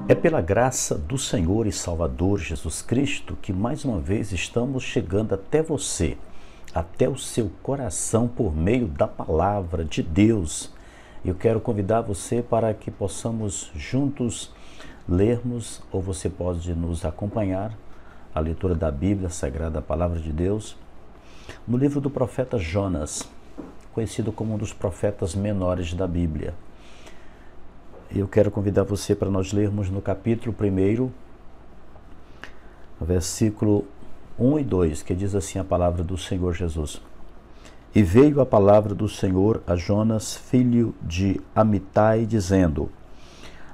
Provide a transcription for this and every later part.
É pela graça do Senhor e Salvador Jesus Cristo que mais uma vez estamos chegando até você, até o seu coração por meio da palavra de Deus. Eu quero convidar você para que possamos juntos lermos, ou você pode nos acompanhar, a leitura da Bíblia Sagrada, a Palavra de Deus, no livro do profeta Jonas, conhecido como um dos profetas menores da Bíblia. Eu quero convidar você para nós lermos no capítulo 1, versículo 1 e 2, que diz assim a palavra do Senhor Jesus. E veio a palavra do Senhor a Jonas, filho de Amitai, dizendo: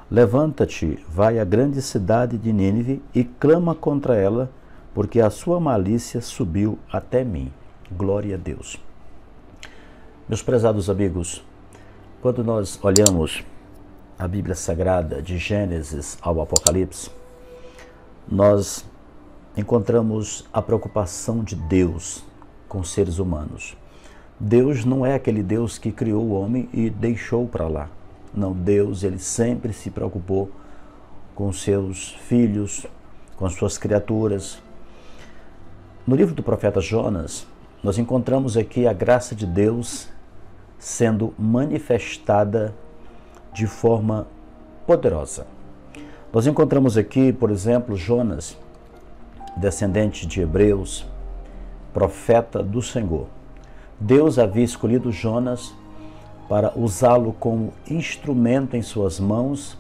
Levanta-te, vai à grande cidade de Nínive e clama contra ela, porque a sua malícia subiu até mim. Glória a Deus. Meus prezados amigos, quando nós olhamos a Bíblia Sagrada, de Gênesis ao Apocalipse, nós encontramos a preocupação de Deus com os seres humanos. Deus não é aquele Deus que criou o homem e deixou para lá. Não, Deus, ele sempre se preocupou com seus filhos, com as suas criaturas. No livro do profeta Jonas, nós encontramos aqui a graça de Deus sendo manifestada de forma poderosa. Nós encontramos aqui, por exemplo, Jonas, descendente de Hebreus, profeta do Senhor. Deus havia escolhido Jonas para usá-lo como instrumento em suas mãos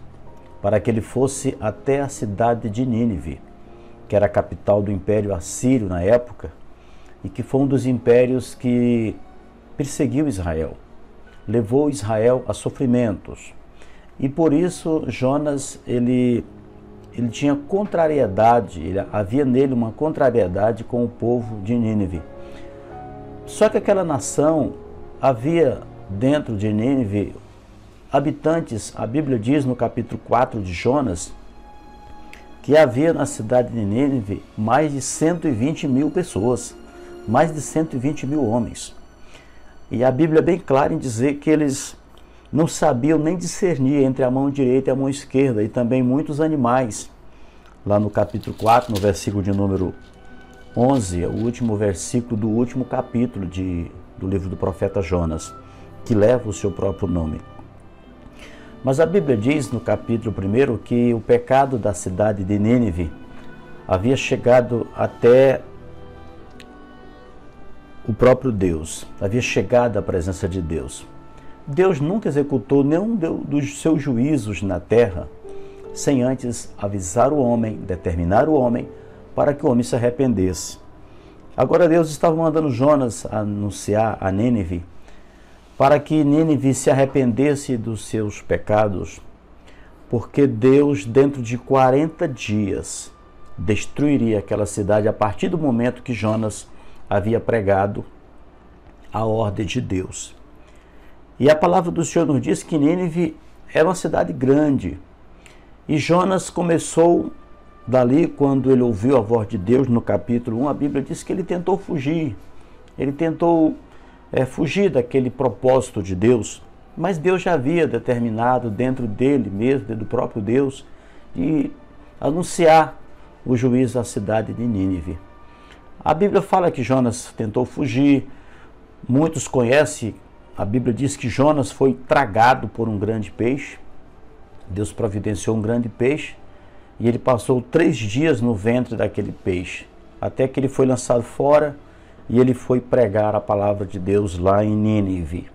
para que ele fosse até a cidade de Nínive, que era a capital do Império Assírio na época e que foi um dos impérios que perseguiu Israel, levou Israel a sofrimentos. E por isso Jonas, ele tinha contrariedade, havia nele uma contrariedade com o povo de Nínive. Só que aquela nação, havia dentro de Nínive habitantes, a Bíblia diz no capítulo 4 de Jonas, que havia na cidade de Nínive mais de 120 mil pessoas, mais de 120 mil homens. E a Bíblia é bem clara em dizer que eles não sabiam nem discernir entre a mão direita e a mão esquerda, e também muitos animais. Lá no capítulo 4, no versículo de número 11, é o último versículo do último capítulo do livro do profeta Jonas, que leva o seu próprio nome. Mas a Bíblia diz no capítulo 1 que o pecado da cidade de Nínive havia chegado até o próprio Deus, havia chegado à presença de Deus. Deus nunca executou nenhum dos seus juízos na terra sem antes avisar o homem, determinar o homem, para que o homem se arrependesse. Agora Deus estava mandando Jonas anunciar a Nínive, para que Nínive se arrependesse dos seus pecados, porque Deus, dentro de 40 dias, destruiria aquela cidade a partir do momento que Jonas havia pregado a ordem de Deus. E a palavra do Senhor nos diz que Nínive era uma cidade grande. E Jonas começou dali, quando ele ouviu a voz de Deus, no capítulo 1, a Bíblia diz que ele tentou fugir. Ele tentou fugir daquele propósito de Deus. Mas Deus já havia determinado dentro dele mesmo, dentro do próprio Deus, de anunciar o juízo à cidade de Nínive. A Bíblia fala que Jonas tentou fugir. Muitos conhecem. A Bíblia diz que Jonas foi tragado por um grande peixe. Deus providenciou um grande peixe e ele passou 3 dias no ventre daquele peixe, até que ele foi lançado fora e ele foi pregar a palavra de Deus lá em Nínive.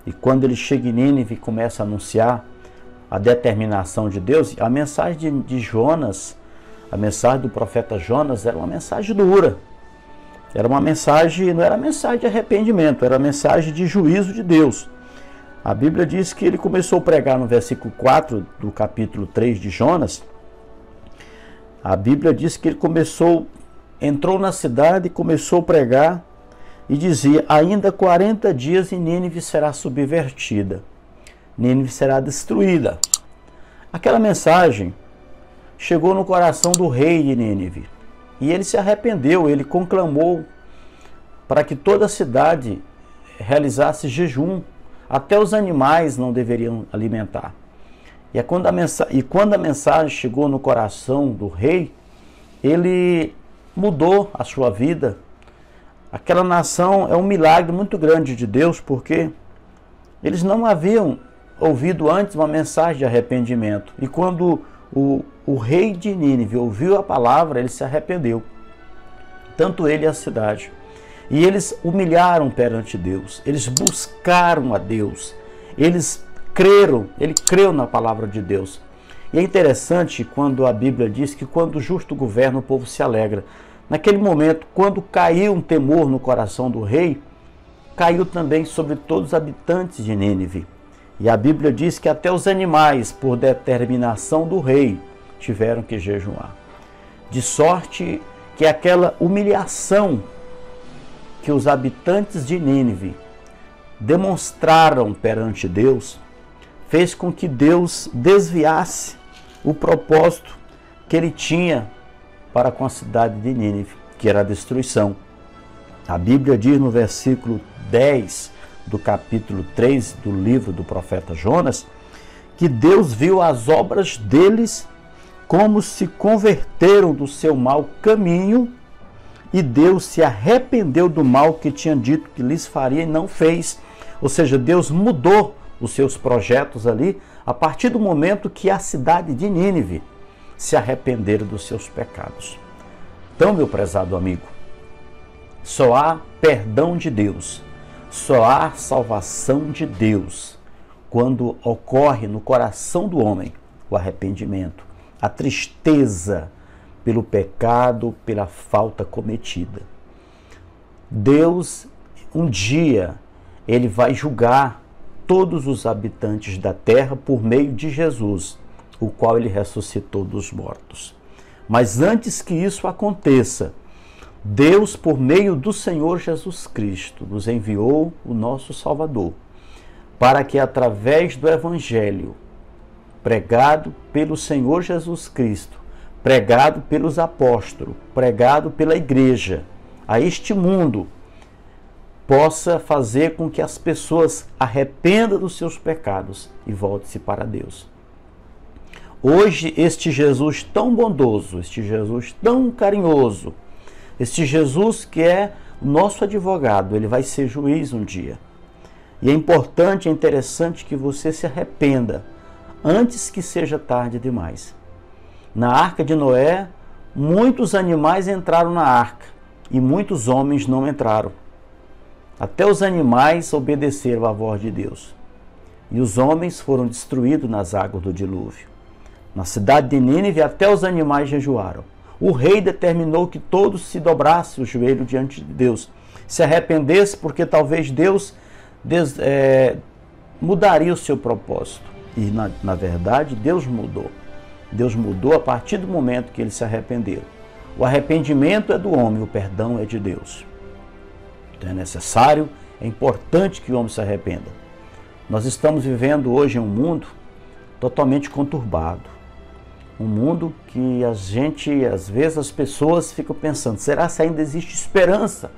E quando ele chega em Nínive e começa a anunciar a determinação de Deus, a mensagem de Jonas, a mensagem do profeta Jonas era uma mensagem dura. Era uma mensagem, não era mensagem de arrependimento, era mensagem de juízo de Deus. A Bíblia diz que ele começou a pregar no versículo 4 do capítulo 3 de Jonas. A Bíblia diz que ele entrou na cidade e começou a pregar e dizia: ainda 40 dias e Nínive será subvertida. Nínive será destruída. Aquela mensagem chegou no coração do rei de Nínive. E ele se arrependeu, ele conclamou para que toda a cidade realizasse jejum até os animais não deveriam alimentar. E quando a mensagem chegou no coração do rei, ele mudou a sua vida. Aquela nação é um milagre muito grande de Deus, porque eles não haviam ouvido antes uma mensagem de arrependimento. E quando o rei de Nínive ouviu a palavra, ele se arrependeu. Tanto ele e a cidade. E eles humilharam perante Deus. Eles buscaram a Deus. Eles creram. Ele creu na palavra de Deus. E é interessante quando a Bíblia diz que quando o justo governa, o povo se alegra. Naquele momento, quando caiu um temor no coração do rei, caiu também sobre todos os habitantes de Nínive. E a Bíblia diz que até os animais, por determinação do rei, tiveram que jejuar. De sorte que aquela humilhação que os habitantes de Nínive demonstraram perante Deus, fez com que Deus desviasse o propósito que ele tinha para com a cidade de Nínive, que era a destruição. A Bíblia diz no versículo 10 do capítulo 3 do livro do profeta Jonas, que Deus viu as obras deles como se converteram do seu mau caminho, e Deus se arrependeu do mal que tinha dito que lhes faria e não fez. Ou seja, Deus mudou os seus projetos ali a partir do momento que a cidade de Nínive se arrependeram dos seus pecados. Então, meu prezado amigo, só há perdão de Deus, só há salvação de Deus quando ocorre no coração do homem o arrependimento, a tristeza pelo pecado, pela falta cometida. Deus, um dia, ele vai julgar todos os habitantes da terra por meio de Jesus, o qual ele ressuscitou dos mortos. Mas antes que isso aconteça, Deus, por meio do Senhor Jesus Cristo, nos enviou o nosso Salvador, para que através do Evangelho, pregado pelo Senhor Jesus Cristo, pregado pelos apóstolos, pregado pela igreja, a este mundo, possa fazer com que as pessoas arrependam dos seus pecados e voltem-se para Deus. Hoje, este Jesus tão bondoso, este Jesus tão carinhoso, este Jesus que é o nosso advogado, ele vai ser juiz um dia. E é importante, é interessante que você se arrependa antes que seja tarde demais. Na arca de Noé, muitos animais entraram na arca e muitos homens não entraram. Até os animais obedeceram à voz de Deus. E os homens foram destruídos nas águas do dilúvio. Na cidade de Nínive, até os animais jejuaram. O rei determinou que todos se dobrassem o joelho diante de Deus, se arrependesse, porque talvez Deus mudaria o seu propósito. E, na verdade, Deus mudou. Deus mudou a partir do momento que eles se arrependeram. O arrependimento é do homem, o perdão é de Deus. Então é necessário, é importante que o homem se arrependa. Nós estamos vivendo hoje em um mundo totalmente conturbado. Um mundo que às vezes as pessoas ficam pensando, será que ainda existe esperança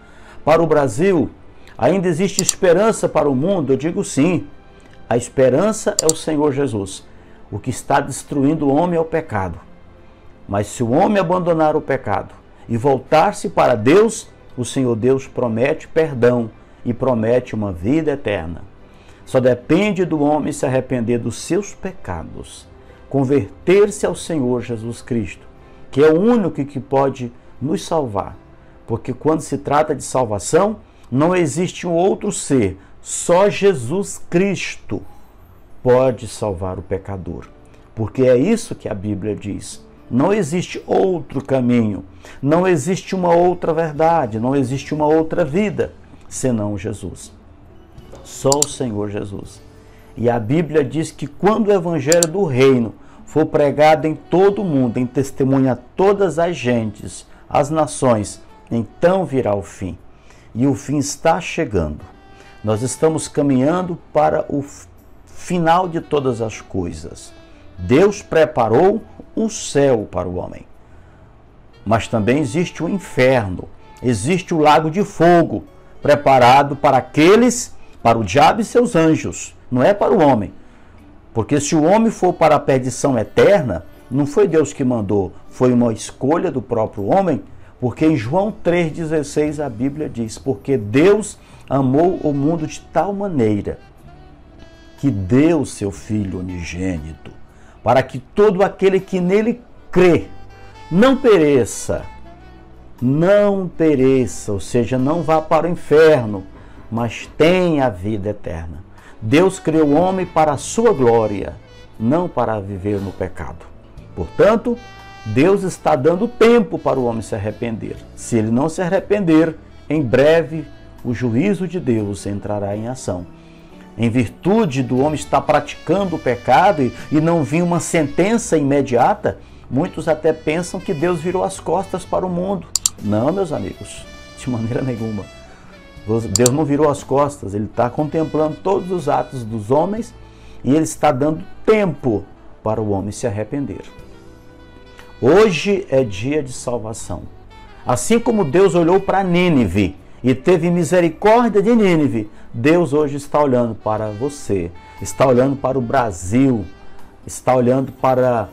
para o Brasil? Ainda existe esperança para o mundo? Eu digo sim. A esperança é o Senhor Jesus. O que está destruindo o homem é o pecado. Mas se o homem abandonar o pecado e voltar-se para Deus, o Senhor Deus promete perdão e promete uma vida eterna. Só depende do homem se arrepender dos seus pecados, converter-se ao Senhor Jesus Cristo, que é o único que pode nos salvar. Porque quando se trata de salvação, não existe um outro ser, só Jesus Cristo pode salvar o pecador. Porque é isso que a Bíblia diz. Não existe outro caminho, não existe uma outra verdade, não existe uma outra vida, senão Jesus. Só o Senhor Jesus. E a Bíblia diz que quando o Evangelho do Reino for pregado em todo o mundo, em testemunho a todas as gentes, as nações, então virá o fim. E o fim está chegando. Nós estamos caminhando para o final de todas as coisas. Deus preparou o céu para o homem. Mas também existe o inferno, existe o lago de fogo, preparado para aqueles para o diabo e seus anjos, não é para o homem. Porque se o homem for para a perdição eterna, não foi Deus que mandou, foi uma escolha do próprio homem, porque em João 3,16 a Bíblia diz, porque Deus amou o mundo de tal maneira que deu seu Filho unigênito, para que todo aquele que nele crê não pereça, ou seja, não vá para o inferno, mas tenha a vida eterna. Deus criou o homem para a sua glória, não para viver no pecado. Portanto, Deus está dando tempo para o homem se arrepender. Se ele não se arrepender, em breve o juízo de Deus entrará em ação. Em virtude do homem estar praticando o pecado e não vir uma sentença imediata, muitos até pensam que Deus virou as costas para o mundo. Não, meus amigos, de maneira nenhuma. Deus não virou as costas, Ele está contemplando todos os atos dos homens e Ele está dando tempo para o homem se arrepender. Hoje é dia de salvação. Assim como Deus olhou para Nínive e teve misericórdia de Nínive, Deus hoje está olhando para você, está olhando para o Brasil, está olhando para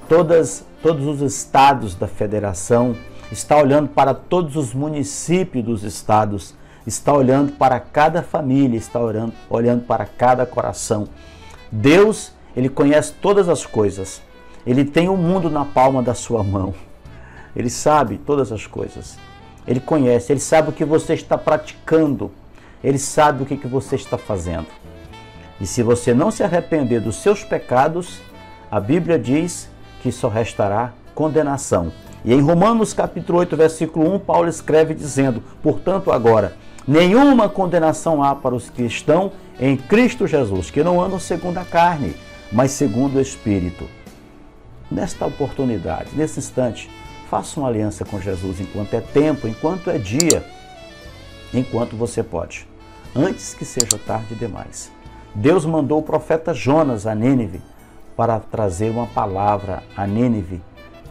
todos os estados da federação, está olhando para todos os municípios dos estados, está olhando para cada família, está olhando para cada coração. Deus, Ele conhece todas as coisas. Ele tem o mundo na palma da sua mão. Ele sabe todas as coisas. Ele conhece, Ele sabe o que você está praticando. Ele sabe o que você está fazendo. E se você não se arrepender dos seus pecados, a Bíblia diz que só restará condenação. E em Romanos capítulo 8, versículo 1, Paulo escreve dizendo, portanto agora, nenhuma condenação há para os que estão em Cristo Jesus, que não andam segundo a carne, mas segundo o Espírito. Nesta oportunidade, nesse instante, faça uma aliança com Jesus enquanto é tempo, enquanto é dia, enquanto você pode, antes que seja tarde demais. Deus mandou o profeta Jonas a Nínive para trazer uma palavra a Nínive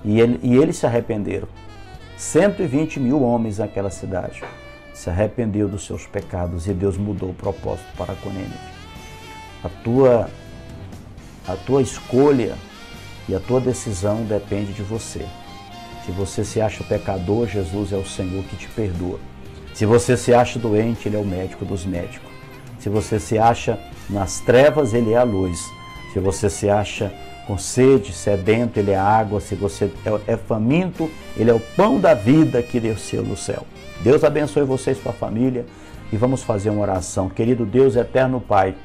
e eles se arrependeram. 120 mil homens naquela cidade se arrependeu dos seus pecados e Deus mudou o propósito para com Nínive. A tua escolha e a tua decisão depende de você. Se você se acha pecador, Jesus é o Senhor que te perdoa. Se você se acha doente, Ele é o médico dos médicos. Se você se acha nas trevas, Ele é a luz. Se você se acha com sede, sedento, Ele é a água. Se você é faminto, Ele é o pão da vida que desceu do céu. Deus abençoe você e sua família e vamos fazer uma oração. Querido Deus, eterno Pai,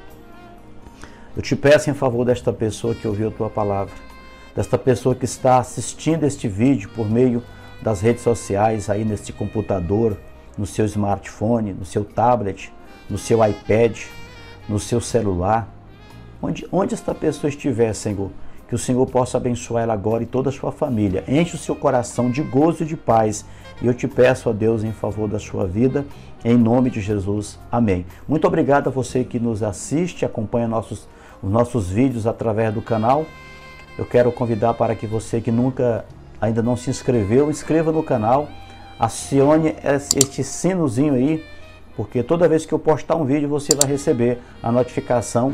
eu te peço em favor desta pessoa que ouviu a tua palavra, desta pessoa que está assistindo este vídeo por meio das redes sociais, aí neste computador, no seu smartphone, no seu tablet, no seu iPad, no seu celular, onde esta pessoa estiver, Senhor, que o Senhor possa abençoar ela agora e toda a sua família. Enche o seu coração de gozo e de paz. E eu te peço a Deus em favor da sua vida, em nome de Jesus. Amém. Muito obrigado a você que nos assiste, acompanha os nossos vídeos através do canal. Eu quero convidar para que você que ainda não se inscreveu, inscreva no canal, acione este sinozinho aí, porque toda vez que eu postar um vídeo você vai receber a notificação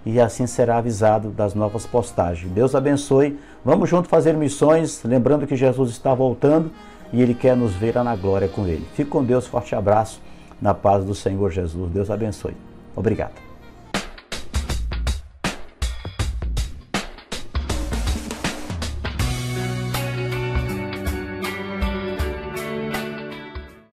e assim será avisado das novas postagens. Deus abençoe. Vamos juntos fazer missões, lembrando que Jesus está voltando e Ele quer nos ver lá na glória com Ele. Fique com Deus, forte abraço, na paz do Senhor Jesus. Deus abençoe. Obrigado.